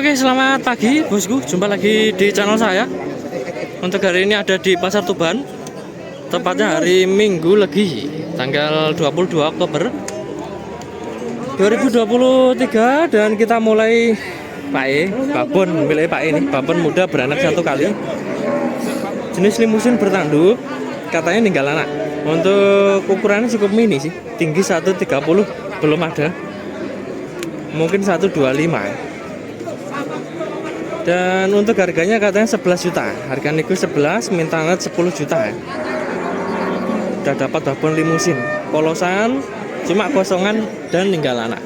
Oke, selamat pagi bosku. Jumpa lagi di channel saya. Untuk hari ini ada di Pasar Tuban. Tepatnya hari Minggu Legi, tanggal 22 Oktober 2023. Dan kita mulai babon milik Pak ini. Babon muda beranak satu kali. Jenis limusin bertanduk. Katanya ninggal anak. Untuk ukurannya cukup mini sih. Tinggi 130 belum ada. Mungkin 125. Dan untuk harganya katanya 11 juta. Harga nego 11, minta net 10 juta. Udah dapat babon limusin, polosan, cuma kosongan dan ninggal anak.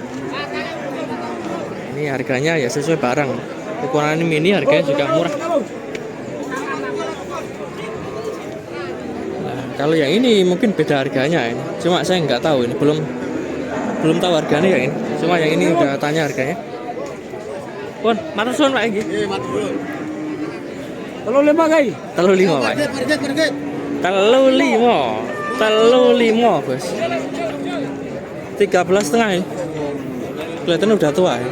Ini harganya ya sesuai barang. Ukuran mini harganya juga murah. Nah, kalau yang ini mungkin beda harganya ini. Cuma saya nggak tahu ini, belum tahu harganya ya ini. Cuma yang ini udah tanya harganya. Pun, matur suwun Pak iki. Nggih, matur suwun. 35 guys. 35 Pak. Target. 35, Bos. 13,5 ya. Kelihatan udah tua ya.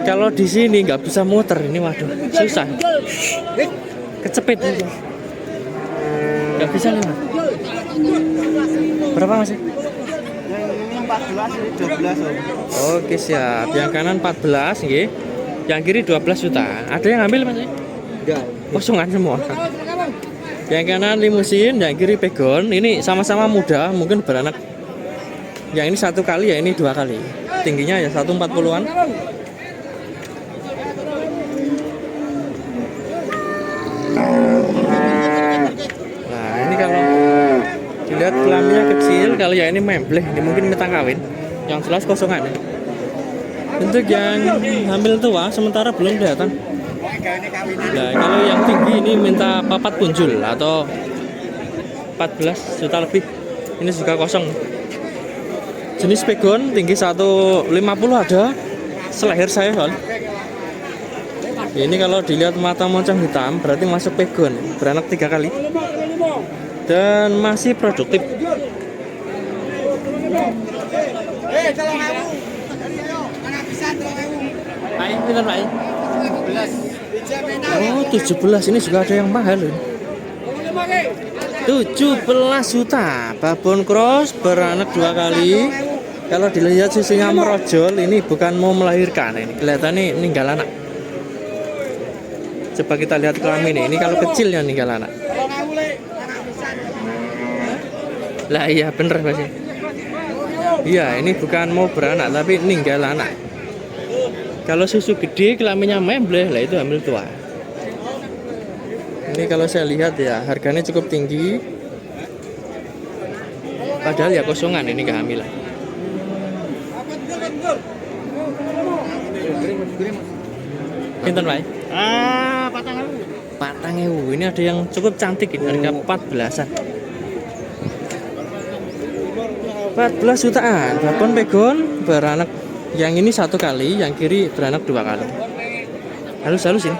Kalau di sini nggak bisa muter ini, waduh, susah. Kecepit. Nggak bisa lewat. Berapa Mas? 14, 12 Om. Oke siap. Yang kanan 14 nggih. Yang kiri 12 juta. Ada yang ambil Mas? Enggak. Kosongan semua. Yang kanan limusin, yang kiri pegon. Ini sama-sama muda, mungkin beranak. Yang ini satu kali, ya ini dua kali. Tingginya ya 140-an. Nah, ini kalau dilihat kelaminnya kecil, kalau yang ini membleh, ini mungkin minta kawin. Yang jelas kosongan. Untuk yang hamil tua sementara belum kelihatan. Nah, kalau yang tinggi ini minta papat punjul atau 14 juta lebih. Ini juga kosong. Jenis pegon tinggi 150 ada. Seleher saya soal. Ini kalau dilihat mata moncong hitam berarti masuk pegon. Beranak 3 kali. Dan masih produktif. Baik, benar baik. 17 ini juga ada yang mahal. 17 juta. Babon cross beranak 2 kali. Kalau dilihat susunya merojol, ini bukan mau melahirkan, ini kelihatannya ninggal anak. Coba kita lihat kelamin ini kalau kecil yang ninggal anak. Lah iya bener Mas. Iya, ini bukan mau beranak tapi ninggal anak. Kalau susu gede kelaminnya membleh, lah itu hamil tua. Ini kalau saya lihat ya harganya cukup tinggi. Padahal ya kosongan, ini kehamilan. Pinten Pak? 4.000. Ini ada yang cukup cantik ini, harga 14-an. 14 jutaan. Babon pegon beranak. Yang ini 1 kali, yang kiri beranak 2 kali. Halus-halus ini.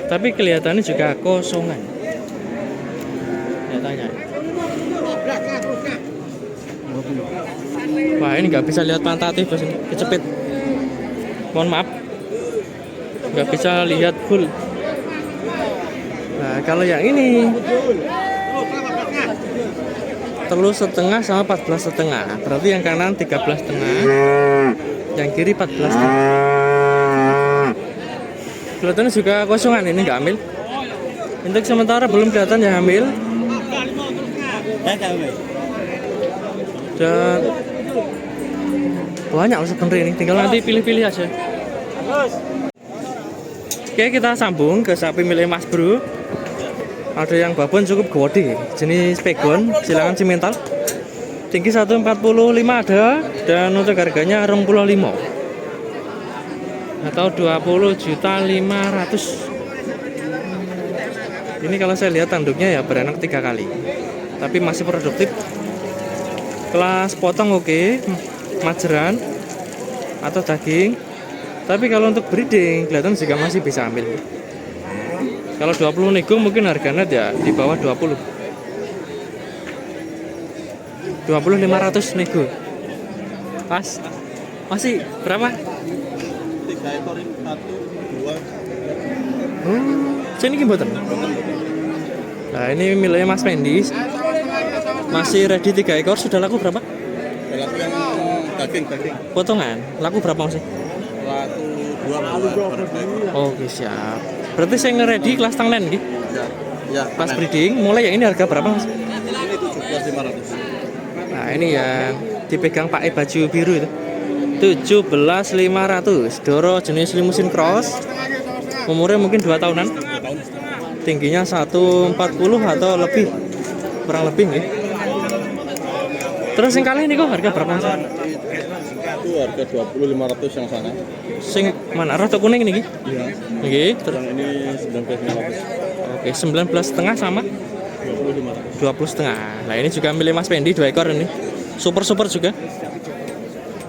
Tapi kelihatannya juga kosongan. Kelihatannya. Wah, ini nggak bisa lihat pantatnya Bos ini, kecepit. Mohon maaf. Nggak bisa lihat full. Nah, kalau yang ini 13,5 sama 14,5. Berarti yang kanan 13,5, yang kiri 14,5. Kelihatannya juga kosongan, ini nggak hamil. Untuk sementara belum kelihatan yang hamil. Dan banyak sebenarnya ini, tinggal nanti pilih-pilih aja. Oke, kita sambung ke sapi milik Mas Bro. Ada yang babon cukup gede, jenis pegon, silangan simental. Tinggi 145 ada, dan untuk harganya 25 atau 20.500.000. Ini kalau saya lihat tanduknya ya beranak 3 kali, tapi masih produktif. Kelas potong oke, majeran atau daging. Tapi kalau untuk breeding kelihatan juga masih bisa ambil. Kalau 20 nego mungkin harganya ya di bawah 20. 20.500 nego. Pas. Masih berapa? ekor ini 1, 2. Sini mboten. Nah, ini miliknya Mas Pendi. Masih ready 3 ekor, sudah laku berapa? Laku yang daging. Potongan, laku berapa Mas? Laku 2. Oke, siap. Berarti saya nge-ready kelas tanglen gitu. Ya, Kelas breeding, mulai yang ini harga berapa Mas? ini 17.500. Nah, ini yang dipegang Pak baju biru itu. 17.500. Doro jenis limusin cross. Umurnya mungkin 2 tahunan. Tingginya 140 atau lebih. Kurang lebih nih. Terus yang kali ini kok harga berapa Mas? Itu harga 20.500 yang sana. Sing mana? Rada kuning ini? Iya. Nggih. Yang ini 19.500. Oke, 19,5 sama 20.500. 20,5. Nah, ini juga milik Mas Pendi 2 ekor ini. Super juga.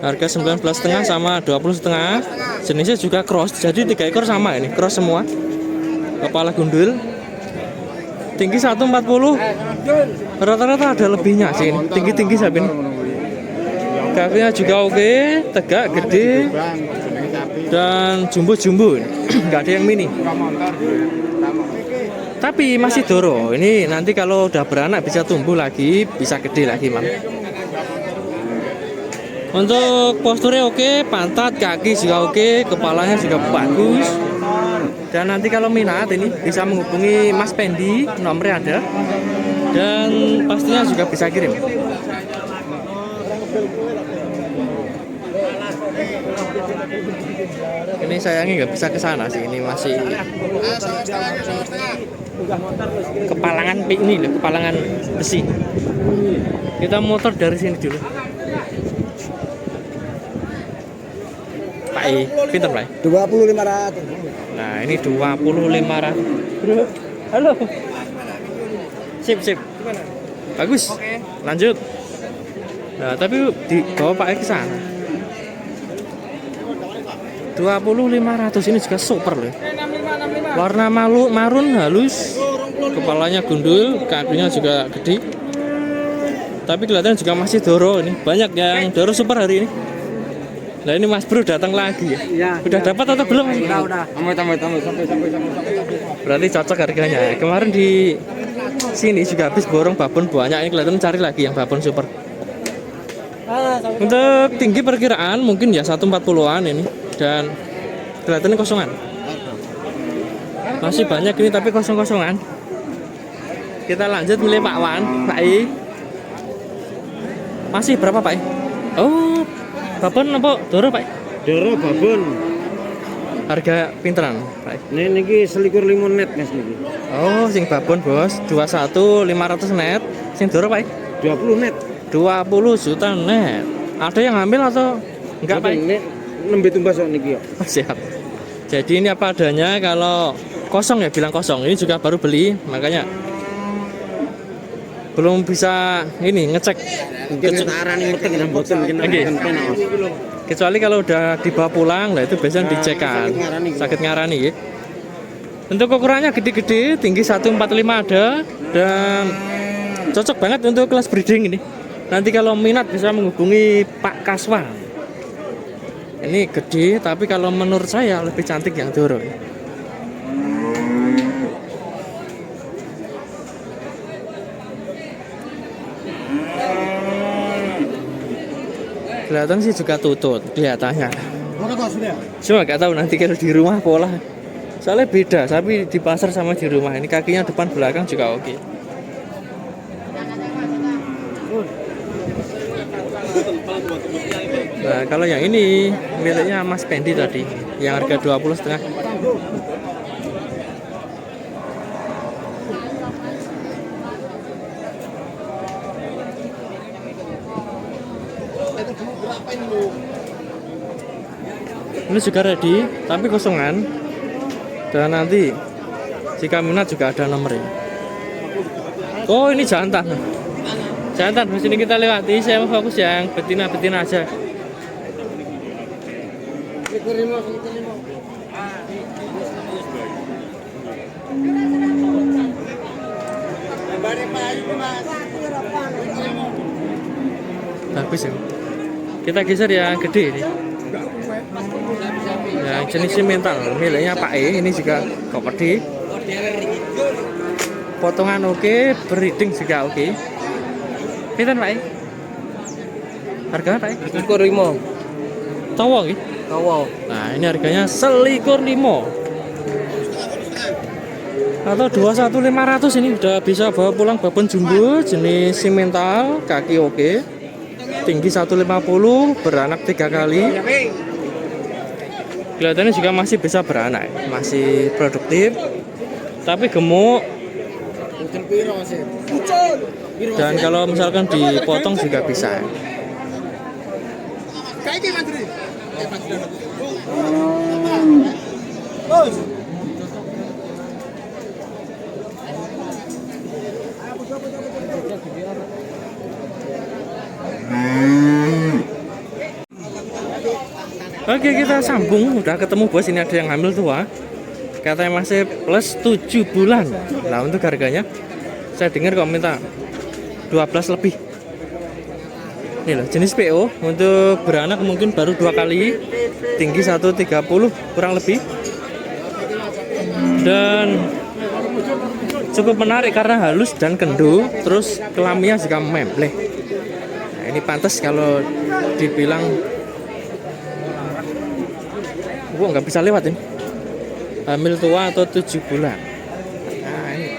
Harga 19,5 sama 20,5. Jenisnya juga cross. Jadi 3 ekor sama ini, cross semua. Kepala gundul. Tinggi 140. Rata-rata ada lebihnya sih ini. Tinggi sapi ini. Kakinya juga oke, tegak, gede. Dan jumbo. Nggak ada yang mini. Tapi masih doro. Ini nanti kalau udah beranak bisa tumbuh lagi, bisa gede lagi, Mam. Untuk posturnya oke, pantat, kaki juga oke, kepalanya juga bagus. Dan nanti kalau minat ini bisa menghubungi Mas Pendi, nomornya ada. Dan pastinya juga bisa kirim. Ini sayangnya nggak bisa ke sana sih, ini masih kepalangan ini loh, kepalangan besi. Kita motor dari sini dulu. Pak pinter Pak. 20.500. Nah, ini 20.500. Bro, halo. Sip. Bagus. Lanjut. Nah, tapi dibawa Pak ke sana. 20.500 ini juga super loh. Warna marun halus. Kepalanya gundul, kakinya juga gede. Tapi kelihatan juga masih doro ini. Banyak yang doro super hari ini. Nah, ini Mas Bro datang lagi ya. Iya. Udah dapat atau belum? Udah. Tambah sampai. Berarti cocok harganya. Kemarin di sini juga habis borong babon banyak, ini kelihatan cari lagi yang babon super. Untuk tinggi perkiraan mungkin ya 140-an ini dan kelihatannya kosongan. Masih banyak ini tapi kosong-kosongan. Kita lanjut milih Pak Wan, Pak I. Masih berapa Pak I? Oh, babon apa doro Pak I? Doro babon. Harga pinteran Pak I? Niki selikur 5 net Mas niki. Oh, sing babon bos 21.500 net. Sing doro Pak I? 20 net. 20 juta net. Ada yang ngambil atau enggak Pak? Ini nembe tumbas kok niki ya. Oh, siap. Jadi ini apa adanya, kalau kosong ya bilang kosong. Ini juga baru beli, makanya belum bisa ini ngecek. Mungkin arane meteng nang boten mungkin penak. Kecuali kalau udah dibawa pulang, lah itu biasanya dicekkan. Sakit ngarani ya. Untuk ukurannya gede-gede, tinggi 145 ada dan cocok banget untuk kelas breeding ini. Nanti kalau minat bisa menghubungi Pak Kaswan. Ini gede, tapi kalau menurut saya lebih cantik yang doro. Kelihatan sih juga tutut, kelihatannya. Cuma nggak tahu nanti kalau di rumah pola. Soalnya beda, tapi di pasar sama di rumah. Ini kakinya depan belakang juga oke. Nah, kalau yang ini miliknya Mas Pendi tadi, yang harga 20,5. Ini juga ready, tapi kosongan. Dan nanti jika minat juga ada nomornya. Oh, ini jantan. Jantan, di sini kita lewati. Saya mau fokus yang betina-betina aja. Bagus ya. Kita geser yang gede ini. Yang yang jenis simental miliknya Pak E, ini juga komedi. Potongan oke, breeding juga oke. Pinten Pak E? Harganya Pak E? 25. Tawa nggih. Tawa. Nah, ini harganya 21.500 atau 21.500. Ini udah bisa bawa pulang babon jumbo jenis simental, kaki oke, tinggi 150, beranak 3 kali. Kelihatannya juga masih bisa beranak, masih produktif, tapi gemuk. Dan kalau misalkan dipotong juga bisa. Oke, kita sambung. Udah ketemu bos, ini ada yang hamil tua. Katanya masih plus 7 bulan. Nah, untuk harganya saya dengar kok minta 12 lebih. Ini loh, jenis PO. Untuk beranak mungkin baru 2 kali. Tinggi 130 kurang lebih. Dan cukup menarik karena halus dan kendu. Terus kelaminnya juga membleh. Nah, ini pantas kalau dibilang gua nggak bisa lewat ini. Hamil tua atau 7 bulan. Nah, ini.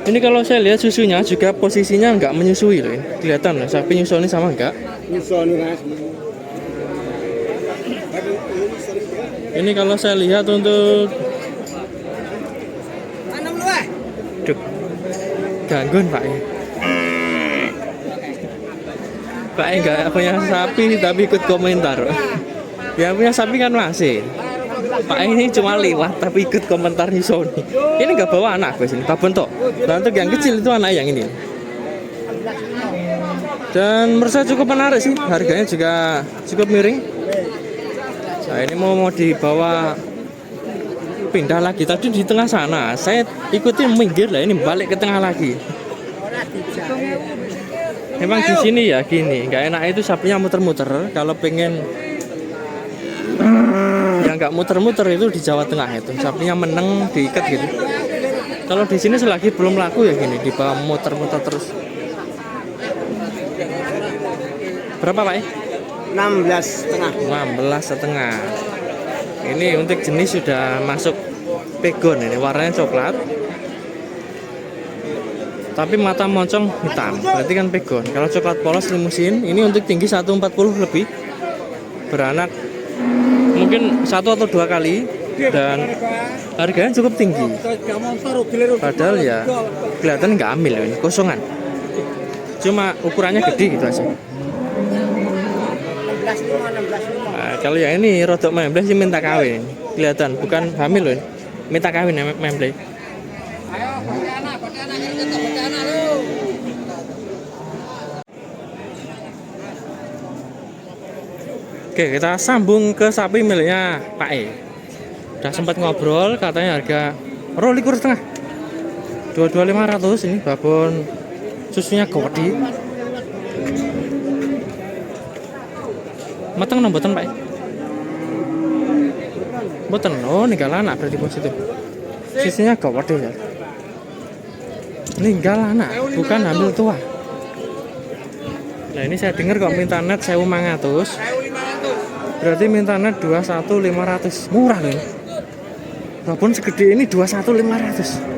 Ini kalau saya lihat susunya juga posisinya nggak menyusui loh ini. Kelihatan loh, sapi nyusunya sama enggak? Ini kalau saya lihat untuk Duk, gangguan Pak E. Pak E nggak punya sapi tapi ikut komentar. Yang punya sapi kan masih. Pak E ini cuma lewat tapi ikut komentar nyusoni. Ini nggak bawa anak guys, ini babon toh. Dan untuk yang kecil itu anak yang ini. Dan menurut saya cukup menarik sih, harganya juga cukup miring. Nah, ini mau dibawa pindah lagi, tadi di tengah sana saya ikutin minggir lah, ini balik ke tengah lagi. Memang di sini ya gini, nggak enak itu sapinya muter-muter. Kalau pengen yang nggak muter-muter itu di Jawa Tengah itu sapinya meneng diikat gitu. Kalau di sini selagi belum laku ya gini, dibawa muter-muter terus. Berapa Pak? 16,5. 16,5. Ini untuk jenis sudah masuk pegon, ini warnanya coklat. Tapi mata moncong hitam, berarti kan pegon. Kalau coklat polos limusin, ini untuk tinggi 140 lebih. Beranak mungkin 1 atau 2 kali dan harganya cukup tinggi. Padahal ya kelihatan nggak hamil ini, kosongan. Cuma ukurannya gede gitu aja. Nah, kalau yang ini rodok membleh sih minta kawin. Kelihatan bukan hamil loh. Minta kawin membleh. Oke, kita sambung ke sapi miliknya Pak E. Udah sempat ngobrol, katanya harga 22,5. 22.500 ini babon susunya gede. Mateng no mboten Pak? Mboten. Oh, ninggal anak berarti bos itu. Sisinya gede ya. Ninggal anak, bukan hamil tua. Nah, ini saya dengar kok minta net 1.500. Berarti minta net 21.500. Murah loh. Babon segede ini 21.500.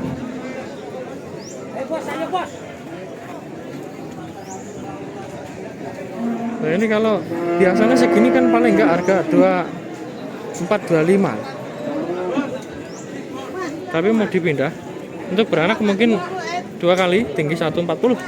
Nah, ini kalau biasanya segini kan paling enggak harga 2425. Tapi mau dipindah untuk beranak mungkin 2 kali tinggi 140.